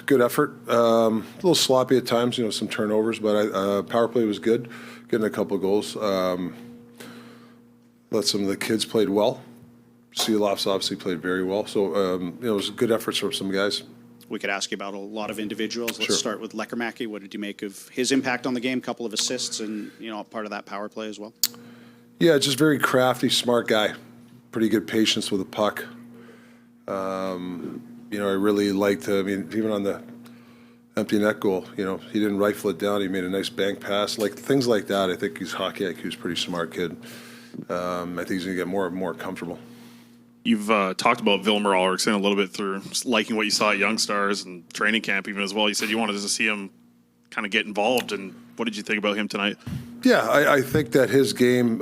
good effort. A little sloppy at times, some turnovers, but power play was good, getting a couple of goals. Let some of the kids played well. Seeloff's obviously played very well. So, it was good efforts from some guys. We could ask you about a lot of individuals. Let's Sure. start with Lekermacki. What did you make of his impact on the game? Couple of assists and, part of that power play as well. Yeah, just very crafty, smart guy. Pretty good patience with the puck. I really liked, even on the empty net goal, he didn't rifle it down. He made a nice bank pass. Like, things like that, I think his hockey IQ is a pretty smart kid. I think he's going to get more and more comfortable. You've talked about Vilmer Ulrichsen a little bit through liking what you saw at Young Stars and training camp even as well. You said you wanted to see him kind of get involved, and what did you think about him tonight? Yeah, I think that his game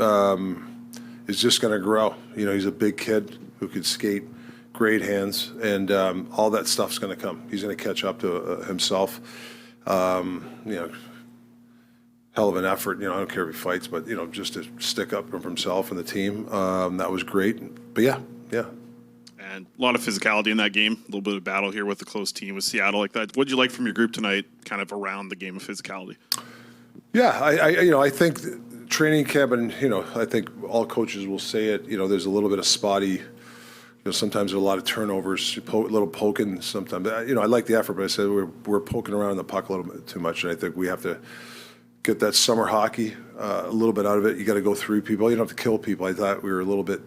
is just going to grow. He's a big kid who could skate, great hands, and all that stuff's going to come. He's going to catch up to himself. Hell of an effort. I don't care if he fights, but, just to stick up for himself and the team, that was great. But, yeah. And a lot of physicality in that game, a little bit of battle here with the close team with Seattle like that. What did you like from your group tonight, kind of around the game of physicality? Yeah, I think training camp, and, I think all coaches will say it, there's a little bit of spotty, sometimes there's a lot of turnovers, a little poking sometimes. I like the effort, but I said we're poking around the puck a little bit too much, and I think we have to get that summer hockey a little bit out of it. You got to go through people. You don't have to kill people. I thought we were a little bit,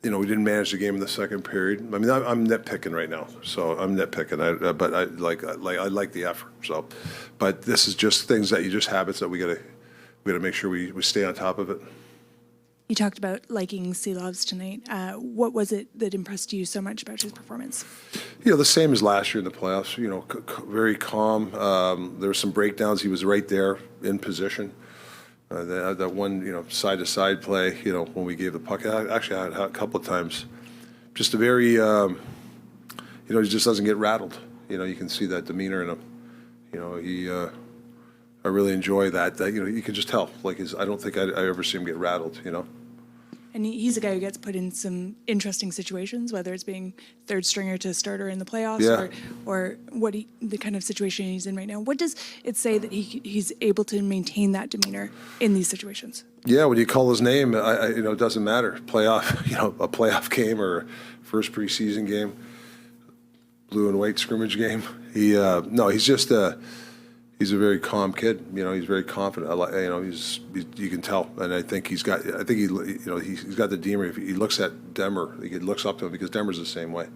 we didn't manage the game in the second period. I mean, I'm nitpicking right now, so I'm nitpicking. But I like the effort. So, but this is just things that you just habits that we got to make sure we stay on top of it. You talked about liking Seelov's tonight. What was it that impressed you so much about his performance? The same as last year in the playoffs. Very calm. There were some breakdowns. He was right there in position. That one, side-to-side play, when we gave the puck. Actually, I had a couple of times. Just a very, he just doesn't get rattled. You can see that demeanor in him. I really enjoy that. You can just tell. I don't think I ever see him get rattled. And he's a guy who gets put in some interesting situations, whether it's being third stringer to starter in the playoffs, or the kind of situation he's in right now. What does it say that he's able to maintain that demeanor in these situations? Yeah, when you call his name, it doesn't matter. Playoff, a playoff game or first preseason game, blue and white scrimmage game. He's just he's a very calm kid. He's very confident. You can tell, and I think he's got the demeanor. If he looks at Demmer, he looks up to him because Demmer's the same way.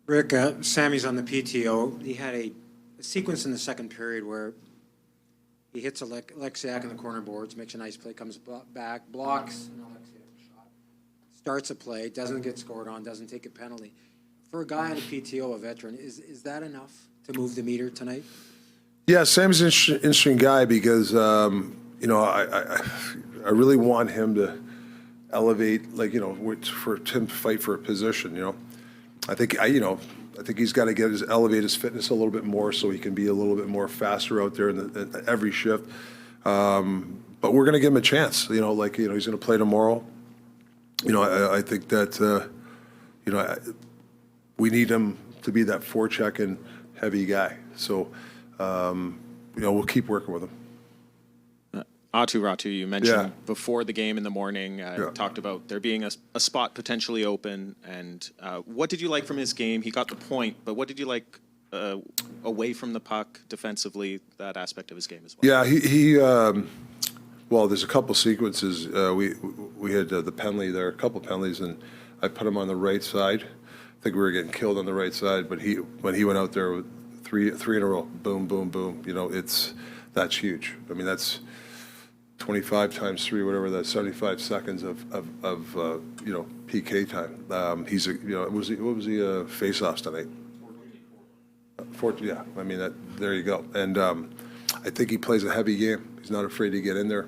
Rick, Sammy's on the PTO. He had a sequence in the second period where he hits Alexiak in the corner boards, makes a nice play, comes back, blocks, and Alexiak shot, starts a play, doesn't get scored on, doesn't take a penalty. For a guy on the PTO, a veteran, is that enough to move the meter tonight? Yeah, Sam's an interesting guy because, I really want him to elevate, for him to fight for a position, I think he's got to elevate his fitness a little bit more so he can be a little bit more faster out there in every shift. But we're going to give him a chance, he's going to play tomorrow. I think that, we need him to be that forechecking heavy guy. So, we'll keep working with him. Ratu, you mentioned before the game in the morning, talked about there being a spot potentially open. And what did you like from his game? He got the point, but what did you like away from the puck defensively, that aspect of his game as well? Yeah, well, there's a couple sequences. We had the penalty there, a couple penalties, and I put him on the right side. I think we were getting killed on the right side, but when he went out there with three in a row, boom, boom, boom, that's huge. I mean, that's 25 times 3, whatever, that's 75 seconds of PK time. He's what was he face-offs tonight? 14, yeah. I mean, there you go. And I think he plays a heavy game. He's not afraid to get in there.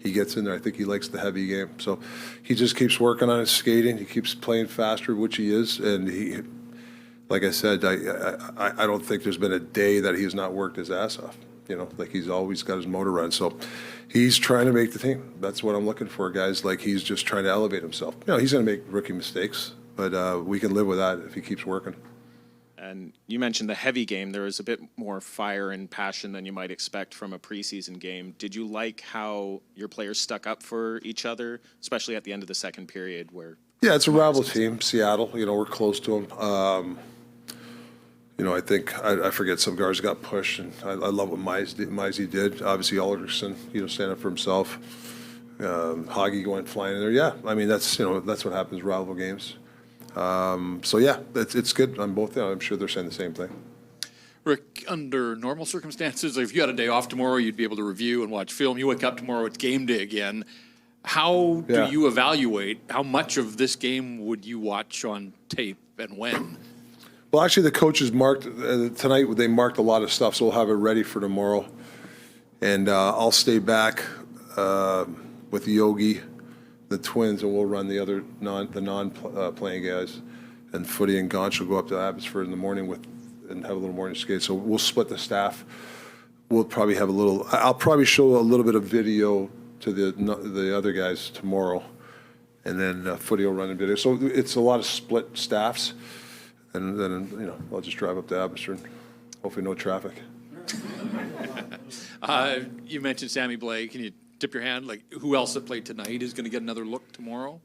He gets in there. I think he likes the heavy game. So he just keeps working on his skating. He keeps playing faster, which he is. And he, like I said, I don't think there's been a day that he has not worked his ass off. He's always got his motor run. So he's trying to make the team. That's what I'm looking for, guys. He's just trying to elevate himself. He's going to make rookie mistakes. but we can live with that if he keeps working. And you mentioned the heavy game. There was a bit more fire and passion than you might expect from a preseason game. Did you like how your players stuck up for each other, especially at the end of the second period where... Yeah, it's a rival team, Seattle. You know, we're close to them. You know, I think, I forget, some guards got pushed, and I love what Meisy did. Obviously, Alderson, you know, stand up for himself. Hagi went flying in there. Yeah, I mean, that's, you know, that's what happens, rival games. So, yeah, it's good on both. I'm sure they're saying the same thing. Rick, under normal circumstances, if you had a day off tomorrow, you'd be able to review and watch film. You wake up tomorrow, it's game day again. How do you evaluate how much of this game would you watch on tape and when? Well, actually, the coaches marked tonight. They marked a lot of stuff, so we'll have it ready for tomorrow. And I'll stay back with Yogi, the Twins, and we'll run the other non-playing guys. And Footy and Gonch will go up to Abbotsford in the morning and have a little morning skate. So we'll split the staff. We'll probably have a little. I'll probably show a little bit of video to the other guys tomorrow, and then Footy will run a video. So it's a lot of split staffs. And then, you know, I'll just drive up to Abbotsford. Hopefully no traffic. You mentioned Sammy Blake. Can you tip your hand? Like, who else that played tonight is going to get another look tomorrow?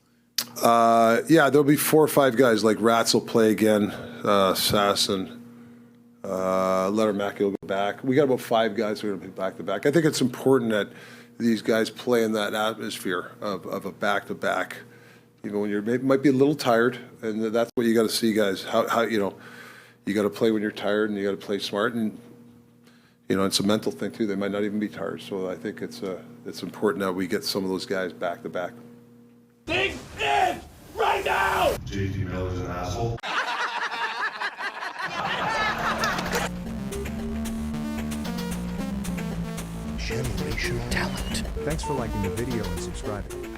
Yeah, there'll be 4 or 5 guys. Like Ratz will play again, Sasson, Lettermack will go back. We got about 5 guys who are going to be back-to-back. I think it's important that these guys play in that atmosphere of a back-to-back. Even when you're might be a little tired, and that's what you got to see, guys. How you know, you got to play when you're tired, and you got to play smart, and you know it's a mental thing too. They might not even be tired, so I think it's important that we get some of those guys back to back. Dig in right now. JT Miller's an asshole. Generational talent. Thanks for liking the video and subscribing.